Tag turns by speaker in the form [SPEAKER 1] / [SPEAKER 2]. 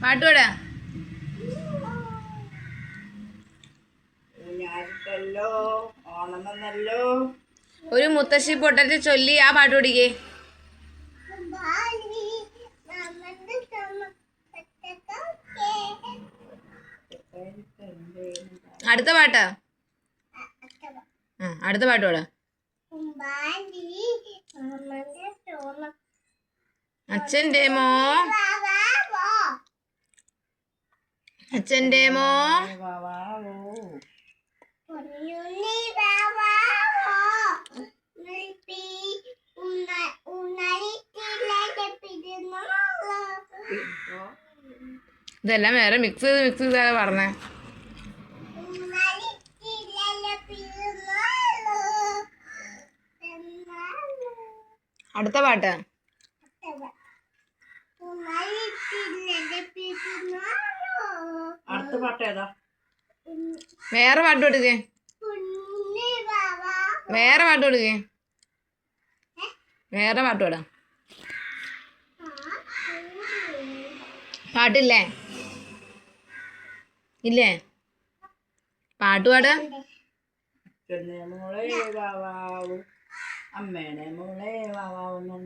[SPEAKER 1] പാട്ടുപാടാ. ഒരു മുത്തശ്ശി പൊട്ടറ്റ് ചൊല്ലി ആ പാട്ട് പഠിക്കേ. അടുത്ത പാട്ടാ. അടുത്ത പാട്ട് പാടാ. അച്ഛൻ്റെ മോ അച്ഛൻ്റെ മോ ഇതെല്ലാം വേറെ മിക്സ് ചെയ്താ പറഞ്ഞേ. അടുത്ത പാട്ട്.
[SPEAKER 2] അടുത്ത പാട്ട് ഏതാ?
[SPEAKER 1] വേറെ പാട്ട് കൊടുക്കേ. വേറെ പാട്ട് കൊടുക്കേ. വേറെ പാട്ട് പാടാ. പാട്ടില്ലേ? ഇല്ലേ? പാട്ട് പാടാ.
[SPEAKER 2] മോളെ വാവാവു അമ്മേടെ മോളെ വാവാവുന്നു.